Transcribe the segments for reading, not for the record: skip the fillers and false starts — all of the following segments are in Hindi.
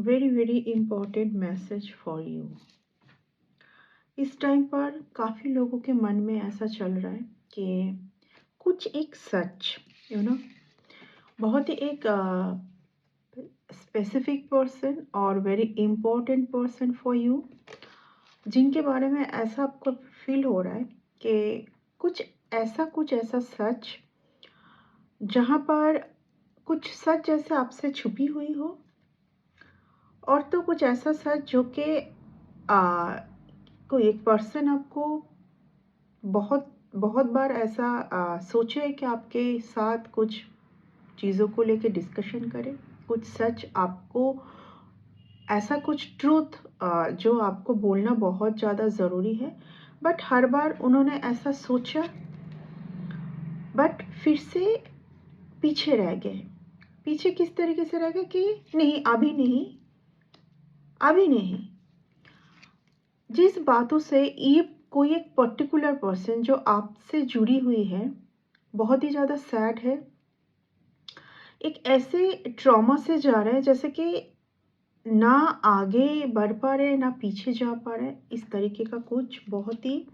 Very important message for you. इस टाइम पर काफ़ी लोगों के मन में ऐसा चल रहा है कि कुछ एक सच बहुत ही एक स्पेसिफिक पर्सन और very important person for you, जिनके बारे में ऐसा आपको फील हो रहा है कि कुछ ऐसा सच जहाँ पर कुछ सच जैसे आपसे छुपी हुई हो, और तो कुछ ऐसा सच जो कि कोई एक पर्सन आपको बहुत बहुत बार ऐसा सोचे कि आपके साथ कुछ चीज़ों को लेके डिस्कशन करे, कुछ सच आपको ऐसा कुछ ट्रूथ जो आपको बोलना बहुत ज़्यादा ज़रूरी है, बट हर बार उन्होंने ऐसा सोचा बट फिर से पीछे रह गए। पीछे किस तरीके से रह गए कि नहीं, अभी नहीं। जिस बातों से ये कोई एक पर्टिकुलर पर्सन जो आपसे जुड़ी हुई है बहुत ही ज़्यादा सैड है, एक ऐसे ट्रॉमा से जा रहा है जैसे कि ना आगे बढ़ पा रहे ना पीछे जा पा रहे, इस तरीके का कुछ बहुत ही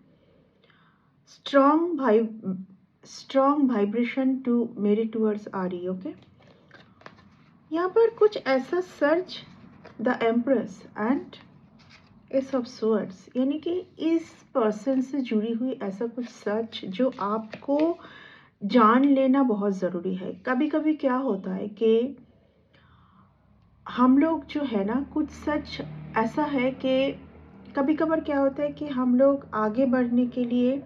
स्ट्रॉन्ग वाइब्रेशन मेरे टूवर्ड्स आ रही है। ओके, यहाँ पर कुछ ऐसा search the empress and S of swords, यानी कि इस पर्सन से जुड़ी हुई ऐसा कुछ सच जो आपको जान लेना बहुत ज़रूरी है। कभी कभी क्या होता है कि हम लोग जो है ना, कुछ सच ऐसा है कि कभी कभार क्या होता है कि हम लोग आगे बढ़ने के लिए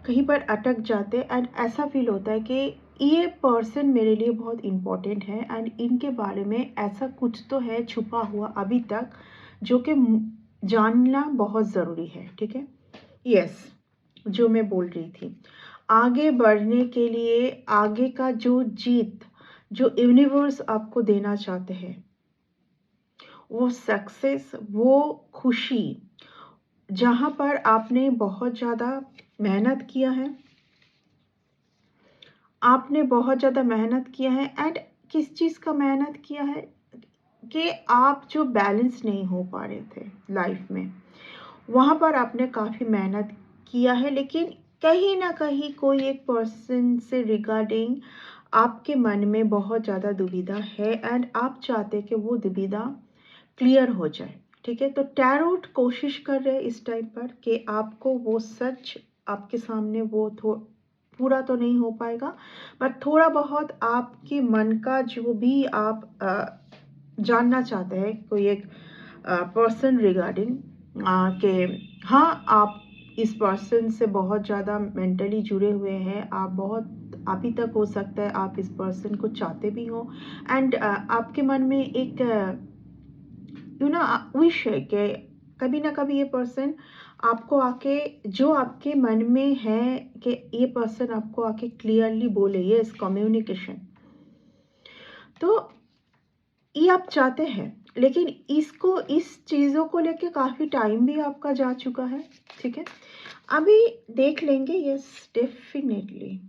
कहीं पर अटक जाते हैं एंड ऐसा फील होता है कि ये पर्सन मेरे लिए बहुत इम्पोर्टेंट है एंड इनके बारे में ऐसा कुछ तो है छुपा हुआ अभी तक जो कि जानना बहुत ज़रूरी है। ठीक है, यस, जो मैं बोल रही थी, आगे बढ़ने के लिए आगे का जो जीत जो यूनिवर्स आपको देना चाहते हैं, वो सक्सेस, वो खुशी, जहाँ पर आपने बहुत ज़्यादा मेहनत किया है, एंड किस चीज़ का मेहनत किया है कि आप जो बैलेंस नहीं हो पा रहे थे लाइफ में, वहाँ पर आपने काफ़ी मेहनत किया है, लेकिन कहीं ना कहीं कोई एक पर्सन से रिगार्डिंग आपके मन में बहुत ज़्यादा दुविधा है एंड आप चाहते कि वो दुविधा क्लियर हो जाए। ठीक है, तो टैरोट कोशिश कर रहे हैं इस टाइम पर कि आपको वो सच आपके सामने वो पूरा तो नहीं हो पाएगा, पर थोड़ा बहुत आपके मन का जो भी आप जानना चाहते हैं कोई एक पर्सन रिगार्डिंग कि हाँ, आप इस पर्सन से बहुत ज़्यादा मेंटली जुड़े हुए हैं, आप बहुत अभी तक हो सकता है आप इस पर्सन को चाहते भी हो एंड आपके मन में एक विश है कि कभी ना कभी ये पर्सन आपको आके जो आपके मन में है कि ये पर्सन आपको आके क्लियरली बोले, यस, कम्युनिकेशन, तो ये आप चाहते हैं, लेकिन इस चीज़ों को लेके काफ़ी टाइम भी आपका जा चुका है। ठीक है, अभी देख लेंगे, यस, डेफिनेटली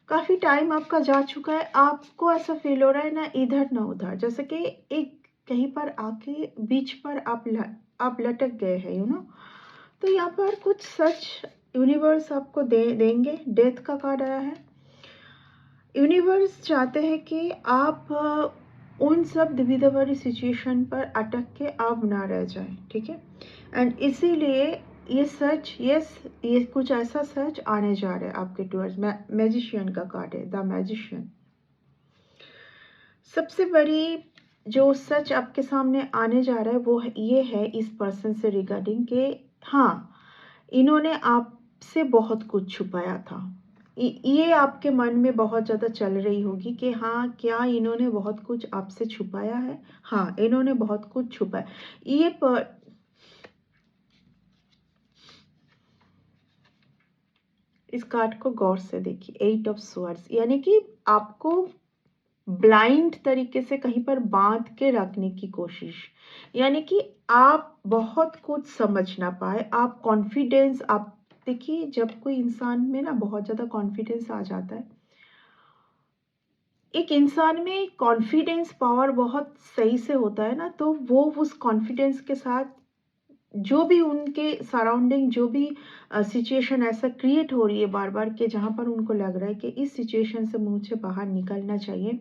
काफ़ी टाइम आपका जा चुका है। आपको ऐसा फील हो रहा है ना इधर ना उधर, जैसे कि एक कहीं पर आके बीच पर आप लटक गए हैं। तो यहाँ पर कुछ सच यूनिवर्स आपको देंगे। डेथ का कार्ड आया है। यूनिवर्स चाहते हैं कि आप उन सब दुविधा भरी सिचुएशन पर अटक के आप ना रह जाएं। ठीक है, एंड इसीलिए ये सच, यस, ये कुछ ऐसा सच आने जा रहा है आपके टूवर्ड्स। मैजिशियन का कार्ड है, द मैजिशियन। सबसे बड़ी जो सच आपके सामने आने जा रहा है वो ये है इस पर्सन से रिगार्डिंग कि हाँ, इन्होंने आपसे बहुत कुछ छुपाया था। ये आपके मन में बहुत ज़्यादा चल रही होगी कि हाँ, क्या इन्होंने बहुत कुछ आपसे छुपाया है। हाँ, इन्होंने बहुत कुछ छुपाया। ये इस कार्ड को गौर से देखिए, 8 ऑफ स्वॉर्ड्स, यानी कि आपको ब्लाइंड तरीके से कहीं पर बांध के रखने की कोशिश, यानी कि आप बहुत कुछ समझ ना पाए, आप कॉन्फिडेंस, आप देखिए जब कोई इंसान में ना बहुत ज़्यादा कॉन्फिडेंस आ जाता है एक इंसान में कॉन्फिडेंस पावर बहुत सही से होता है ना, तो वो उस कॉन्फिडेंस के साथ जो भी उनके सराउंडिंग, जो भी सिचुएशन ऐसा क्रिएट हो रही है बार बार के, जहाँ पर उनको लग रहा है कि इस सिचुएशन से मुझे बाहर निकलना चाहिए,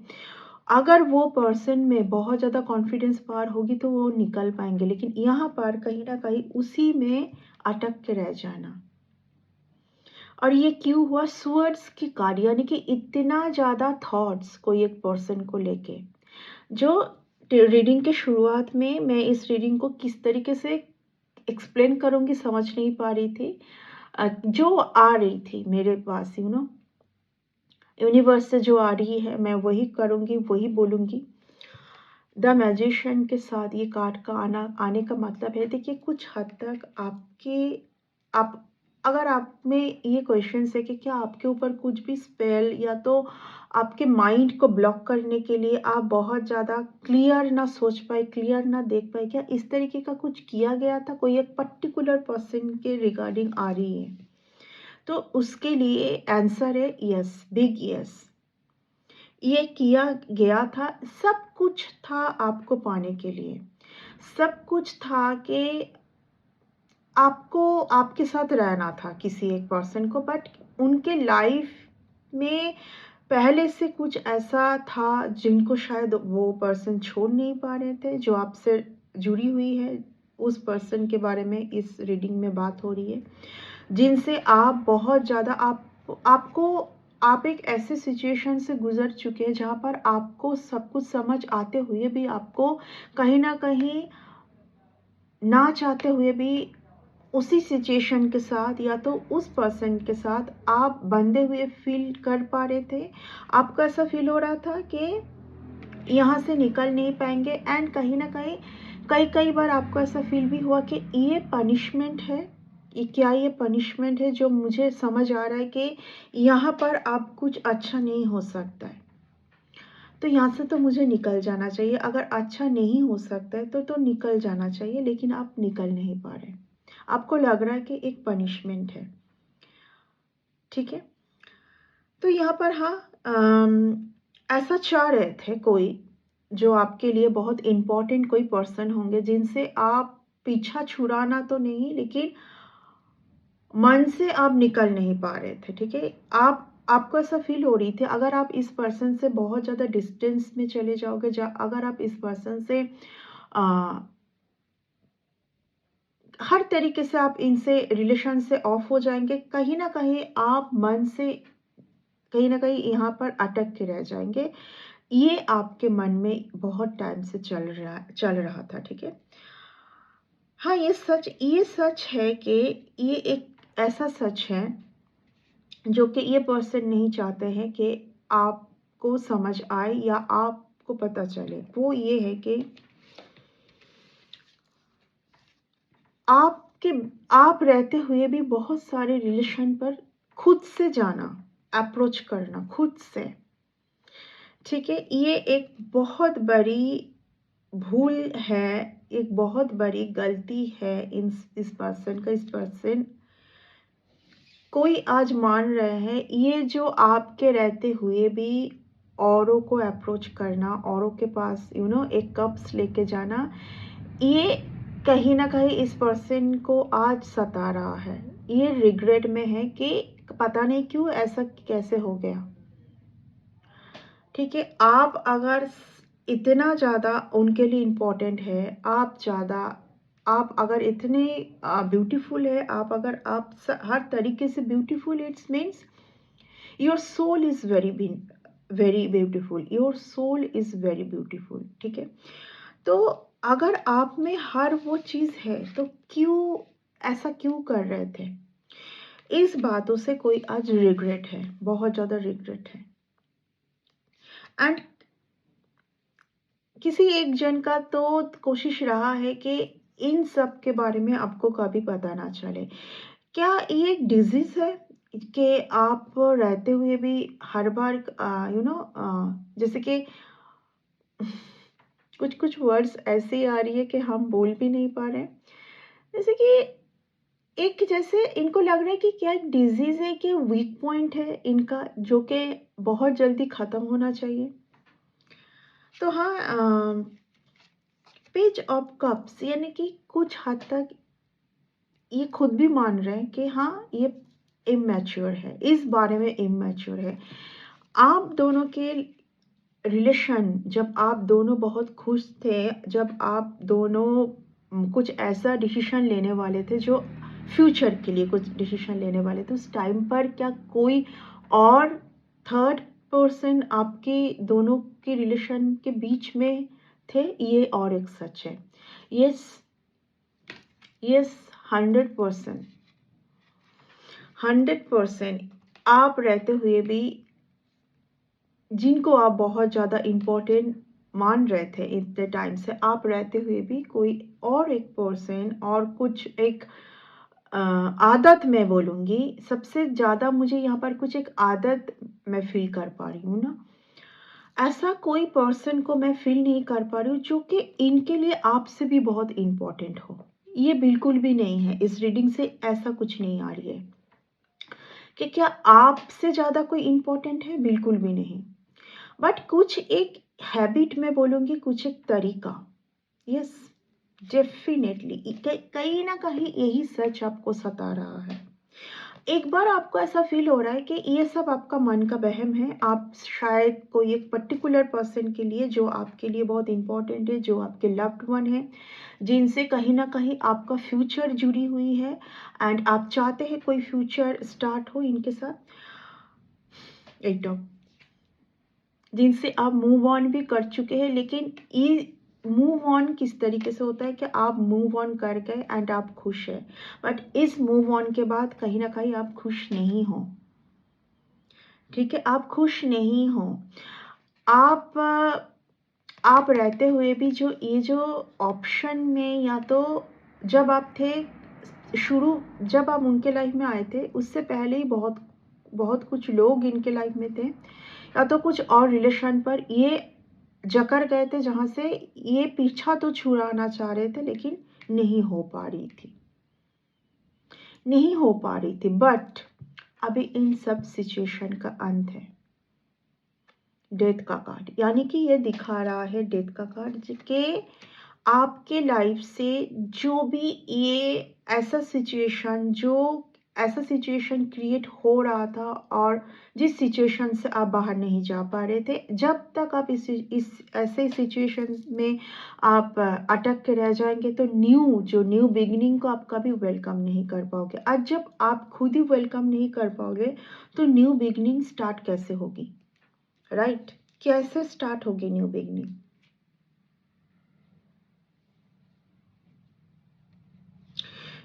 अगर वो पर्सन में बहुत ज़्यादा कॉन्फिडेंस पावर होगी तो वो निकल पाएंगे। लेकिन यहाँ पर कहीं ना कहीं उसी में अटक के रह जाना। और ये क्यों हुआ? स्वर्ड्स की कार्ड, यानी कि इतना ज़्यादा थॉट्स कोई एक पर्सन को लेके, जो रीडिंग के शुरुआत में मैं इस रीडिंग को किस तरीके से एक्सप्लेन करूँगी समझ नहीं पा रही थी। जो आ रही थी मेरे पास, यूनिवर्स से जो आ रही है, मैं वही करूँगी, वही बोलूँगी। द मैजिशियन के साथ ये कार्ड का आने का मतलब है, देखिए कुछ हद तक आप अगर आप में ये क्वेश्चन है कि क्या आपके ऊपर कुछ भी स्पेल या तो आपके माइंड को ब्लॉक करने के लिए आप बहुत ज़्यादा क्लियर ना सोच पाए, क्लियर ना देख पाए, क्या इस तरीके का कुछ किया गया था, कोई एक पर्टिकुलर पर्सन के रिगार्डिंग आ रही है? तो उसके लिए आंसर है यस, बिग यस। ये किया गया था, सब कुछ था आपको पाने के लिए, सब कुछ था कि आपको आपके साथ रहना था किसी एक पर्सन को, बट उनके लाइफ में पहले से कुछ ऐसा था जिनको शायद वो पर्सन छोड़ नहीं पा रहे थे, जो आपसे जुड़ी हुई है। उस पर्सन के बारे में इस रीडिंग में बात हो रही है, जिनसे आप बहुत ज़्यादा आपको आप एक ऐसे सिचुएशन से गुजर चुके हैं जहाँ पर आपको सब कुछ समझ आते हुए भी आपको कहीं ना कहीं ना चाहते हुए भी उसी सिचुएशन के साथ या तो उस पर्सन के साथ आप बंधे हुए फील कर पा रहे थे। आपको ऐसा फील हो रहा था कि यहाँ से निकल नहीं पाएंगे, एंड कहीं ना कहीं कई कई बार आपको ऐसा फील भी हुआ कि ये पनिशमेंट है, ये पनिशमेंट है जो मुझे समझ आ रहा है कि यहाँ पर अब कुछ अच्छा नहीं हो सकता है, तो यहाँ से तो मुझे निकल जाना चाहिए। अगर अच्छा नहीं हो सकता है तो निकल जाना चाहिए, लेकिन आप निकल नहीं पा रहे। आपको लग रहा है कि एक पनिशमेंट है, ठीक है। तो यहाँ पर हाँ, ऐसा चाह रहे थे कोई जो आपके लिए बहुत इम्पोर्टेंट कोई पर्सन होंगे, जिनसे आप पीछा छुड़ाना तो नहीं, लेकिन मन से आप निकल नहीं पा रहे थे, ठीक है। आपको ऐसा फील हो रही थी, अगर आप इस पर्सन से बहुत ज़्यादा डिस्टेंस में चले जाओगे, अगर आप इस पर्सन से आ, हर तरीके से आप इनसे रिलेशन से ऑफ हो जाएंगे, कहीं ना कहीं आप मन से कहीं ना कहीं यहाँ पर अटक के रह जाएंगे। ये आपके मन में बहुत टाइम से चल रहा था, ठीक है। हाँ, ये सच है कि ये एक ऐसा सच है जो कि ये पर्सन नहीं चाहते हैं कि आपको समझ आए या आपको पता चले। वो ये है कि आपके आप रहते हुए भी बहुत सारे रिलेशन पर खुद से जाना, अप्रोच करना खुद से, ठीक है। ये एक बहुत बड़ी भूल है, एक बहुत बड़ी गलती है इस पर्सन का। इस पर्सन कोई आज मान रहे हैं ये जो आपके रहते हुए भी औरों को अप्रोच करना, औरों के पास एक कप्स लेके जाना, ये कहीं ना कहीं इस पर्सन को आज सता रहा है। ये रिग्रेट में है कि पता नहीं क्यों ऐसा कैसे हो गया, ठीक है। आप अगर इतना ज़्यादा उनके लिए इम्पोर्टेंट है, आप अगर इतने ब्यूटीफुल है, आप हर तरीके से beautiful, it's means your soul is very beautiful, your soul is very beautiful, ठीक है। तो अगर आप में हर वो चीज़ है तो ऐसा क्यों कर रहे थे? इस बातों से कोई आज रिग्रेट है, बहुत ज़्यादा रिग्रेट है। एंड किसी एक जन का तो कोशिश रहा है कि इन सब के बारे में आपको कभी पता ना चले। क्या ये एक डिजीज है कि आप रहते हुए भी हर बार जैसे कि कुछ कुछ वर्ड्स ऐसे आ रही है कि हम बोल भी नहीं पा रहे, जैसे कि एक जैसे इनको लग रहा है कि क्या एक डिजीज है कि वीक पॉइंट है इनका, जो कि बहुत जल्दी ख़त्म होना चाहिए। तो हाँ, पेज ऑफ कप्स यानी कि कुछ हद तक ये खुद भी मान रहे हैं कि हाँ, ये इमैच्योर है, इस बारे में इमैच्योर है। आप दोनों के रिलेशन, जब आप दोनों बहुत खुश थे, जब आप दोनों कुछ ऐसा डिसीजन लेने वाले थे जो फ्यूचर के लिए कुछ डिसीजन लेने वाले थे, उस टाइम पर क्या कोई और थर्ड पर्सन आपके दोनों के रिलेशन के बीच में थे? ये और एक सच है। यस, यस, 100%, 100% आप रहते हुए भी जिनको आप बहुत ज़्यादा इम्पोर्टेंट मान रहे थे इतने टाइम से, आप रहते हुए भी कोई और एक पर्सन और कुछ एक आदत, मैं बोलूँगी सबसे ज़्यादा मुझे यहाँ पर कुछ एक आदत मैं फील कर पा रही हूँ ना, ऐसा कोई पर्सन को मैं फील नहीं कर पा रही हूँ जो कि इनके लिए आपसे भी बहुत इम्पोर्टेंट हो। ये बिल्कुल भी नहीं है, इस रीडिंग से ऐसा कुछ नहीं आ रही है कि क्या आपसे ज़्यादा कोई इम्पोर्टेंट है, बिल्कुल भी नहीं। बट कुछ एक हैबिट मैं बोलूँगी, कुछ एक तरीका, यस, डेफिनेटली कहीं ना कहीं यही सच आपको सता रहा है। एक बार आपको ऐसा फील हो रहा है कि ये सब आपका मन का वहम है, आप शायद कोई एक पर्टिकुलर पर्सन के लिए जो आपके लिए बहुत इंपॉर्टेंट है, जो आपके लव्ड वन है, जिनसे कहीं ना कहीं आपका फ्यूचर जुड़ी हुई है एंड आप चाहते हैं कोई फ्यूचर स्टार्ट हो इनके साथ, एकदम जिनसे आप मूव ऑन भी कर चुके हैं। लेकिन ये मूव ऑन किस तरीके से होता है कि आप मूव ऑन कर गए एंड आप खुश हैं, बट इस मूव ऑन के बाद कहीं ना कहीं आप खुश नहीं हो। ठीक है, आप खुश नहीं हो। आप आप रहते हुए भी जो ये जो ऑप्शन में, या तो जब आप थे शुरू, जब आप उनके लाइफ में आए थे उससे पहले ही बहुत बहुत कुछ लोग इनके लाइफ में थे, या तो कुछ और रिलेशन पर ये जकड़ गए थे जहाँ से ये पीछा तो छुड़ाना चाह रहे थे लेकिन नहीं हो पा रही थी, नहीं हो पा रही थी। बट अभी इन सब सिचुएशन का अंत है। डेथ का कार्ड, यानी कि ये दिखा रहा है डेथ का कार्ड कि आपके लाइफ से जो भी ये ऐसा सिचुएशन क्रिएट हो रहा था और जिस सिचुएशन से आप बाहर नहीं जा पा रहे थे, जब तक आप इस ऐसे सिचुएशन में आप अटक के रह जाएंगे तो न्यू बिगिनिंग को आप कभी वेलकम नहीं कर पाओगे। आज जब आप खुद ही वेलकम नहीं कर पाओगे तो न्यू बिगिनिंग स्टार्ट कैसे होगी, राइट? कैसे स्टार्ट होगी न्यू बिगिनिंग?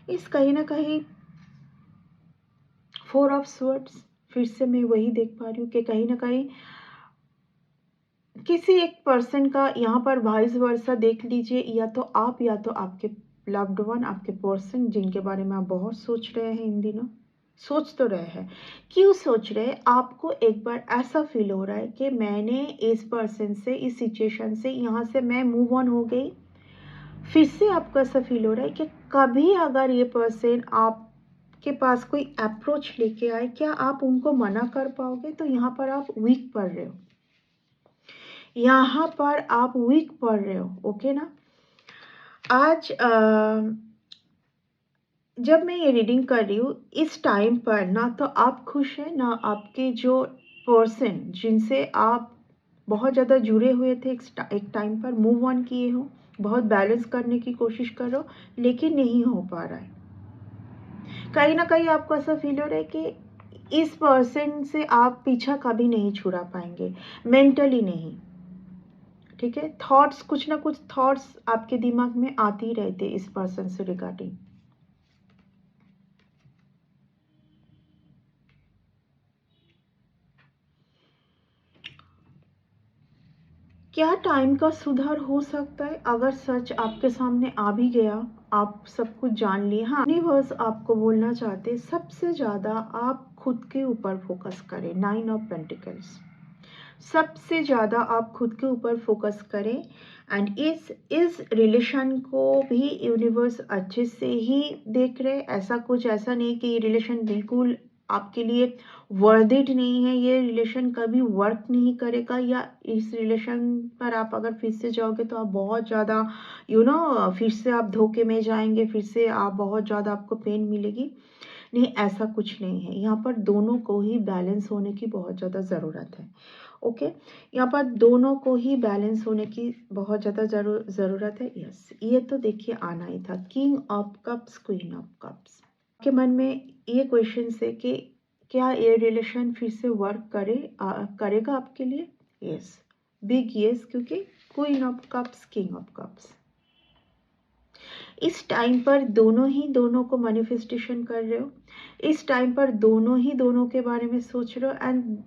इस कहीं ना कहीं 4 ऑफ स्वर्ड्स, फिर से मैं वही देख पा रही हूँ कि कहीं ना कहीं किसी एक पर्सन का यहाँ पर वाइस वर्सा देख लीजिए, या तो आपके लव्ड वन, आपके पर्सन जिनके बारे में आप बहुत सोच रहे हैं इन दिनों, सोच तो रहे हैं। क्यों सोच रहे हैं? आपको एक बार ऐसा फील हो रहा है कि मैंने इस पर्सन से, इस सिचुएशन से, यहाँ से मैं मूव ऑन हो गई। फिर से आपको ऐसा फील हो रहा है कि कभी अगर ये पर्सन आपके पास कोई अप्रोच लेके आए, क्या आप उनको मना कर पाओगे? तो यहाँ पर आप वीक पड़ रहे हो, यहाँ पर आप वीक पड़ रहे हो, ओके ना? आज जब मैं ये रीडिंग कर रही हूँ, इस टाइम पर ना तो आप खुश हैं, ना आपके जो पर्सन जिनसे आप बहुत ज़्यादा जुड़े हुए थे एक टाइम पर, मूव ऑन किए हो, बहुत बैलेंस करने की कोशिश कर रहे हो, लेकिन नहीं हो पा रहा है। कहीं ना कहीं आपको ऐसा फील हो रहा है कि इस पर्सन से आप पीछा कभी नहीं छुड़ा पाएंगे, मेंटली नहीं। ठीक है, थॉट्स, कुछ ना कुछ थॉट्स आपके दिमाग में आते ही रहते इस पर्सन से रिगार्डिंग। क्या टाइम का सुधार हो सकता है? अगर सच आपके सामने आ भी गया, आप सब कुछ जान लिए, हाँ, यूनिवर्स आपको बोलना चाहते सबसे ज्यादा आप खुद के ऊपर फोकस करें। 9 ऑफ पेंटिकल्स, सबसे ज़्यादा आप खुद के ऊपर फोकस करें एंड इस रिलेशन को भी यूनिवर्स अच्छे से ही देख रहे। ऐसा नहीं कि ये रिलेशन बिल्कुल आपके लिए वर्थ इट नहीं है, ये रिलेशन कभी वर्क नहीं करेगा, या इस रिलेशन पर आप अगर फिर से जाओगे तो आप बहुत ज़्यादा फिर से आप धोखे में जाएंगे, फिर से आप बहुत ज़्यादा आपको पेन मिलेगी। नहीं, ऐसा कुछ नहीं है। यहाँ पर दोनों को ही बैलेंस होने की बहुत ज़्यादा ज़रूरत है। ओके, यहाँ पर दोनों को ही बैलेंस होने की बहुत ज़्यादा ज़रूरत है। यस, ये तो देखिए आना ही था, king of cups, queen of cups. आपके मन में ये क्वेश्चन है कि क्या ये रिलेशन फिर से वर्क करेगा आपके लिए? यस, बिग यस, क्योंकि queen of cups, king of cups. इस टाइम पर दोनों को मैनिफेस्टेशन कर रहे हो, इस टाइम पर दोनों ही दोनों के बारे में सोच रहे हो, एंड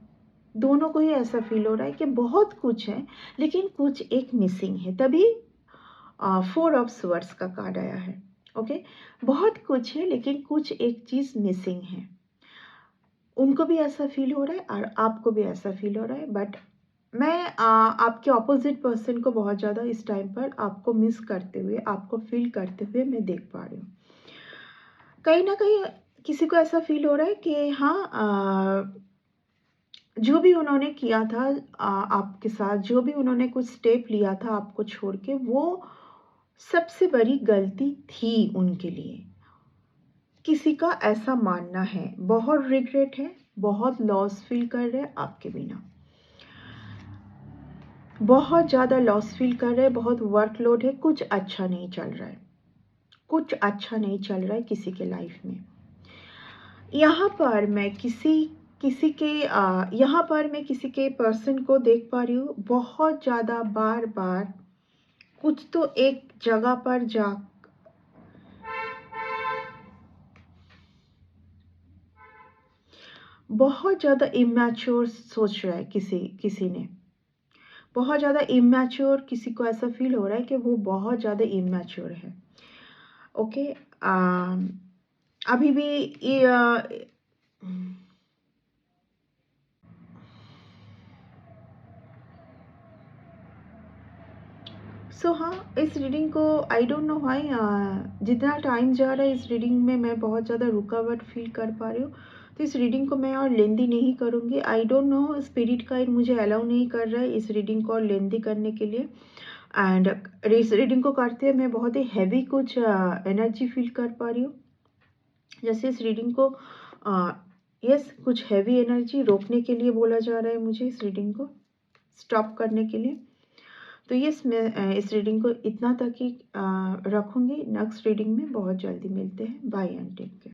दोनों को ही ऐसा फील हो रहा है कि बहुत कुछ है लेकिन कुछ एक मिसिंग है, तभी 4 ऑफ स्वर्ड्स का कार्ड आया है। ओके, बहुत कुछ है लेकिन कुछ एक चीज़ मिसिंग है। उनको भी ऐसा फील हो रहा है और आपको भी ऐसा फील हो रहा है, बट मैं आपके ऑपोजिट पर्सन को बहुत ज़्यादा इस टाइम पर आपको मिस करते हुए, आपको फील करते हुए मैं देख पा रही हूँ। कहीं ना कहीं किसी को ऐसा फील हो रहा है कि हाँ, जो भी उन्होंने किया था आपके साथ, जो भी उन्होंने कुछ स्टेप लिया था आपको छोड़ के, वो सबसे बड़ी गलती थी उनके लिए। किसी का ऐसा मानना है, बहुत रिग्रेट है, बहुत लॉस फील कर रहे हैं आपके बिना, बहुत ज़्यादा लॉस फील कर रहे हैं, बहुत वर्कलोड है, कुछ अच्छा नहीं चल रहा है, कुछ अच्छा नहीं चल रहा है किसी के लाइफ में। यहाँ पर मैं यहाँ पर मैं किसी के पर्सन को देख पा रही हूँ, बहुत ज़्यादा बार बार कुछ तो एक जगह पर जा बहुत ज़्यादा इमैच्योर सोच रहा है किसी ने, बहुत ज़्यादा इमैच्योर, किसी को ऐसा फील हो रहा है कि वो बहुत ज़्यादा इमैच्योर है। ओके, अभी भी ये हाँ, इस रीडिंग को आई डोंट नो व्हाई जितना टाइम जा रहा है इस रीडिंग में मैं बहुत ज़्यादा रुकावट फील कर पा रही हूँ, तो इस रीडिंग को मैं और लेंदी नहीं करूँगी। I don't know, spirit guide मुझे अलाउ नहीं कर रहा है इस रीडिंग को और लेंदी करने के लिए, एंड इस रीडिंग को करते हुए मैं बहुत ही हैवी कुछ एनर्जी फील कर पा रही हूँ। जैसे इस रीडिंग को यस, कुछ हैवी एनर्जी रोकने के लिए बोला जा रहा है मुझे, इस रीडिंग को स्टॉप करने के लिए। तो यस, मैं इस रीडिंग को इतना तक ही रखूँगी। नेक्स्ट रीडिंग में बहुत जल्दी मिलते हैं। Bye and take care.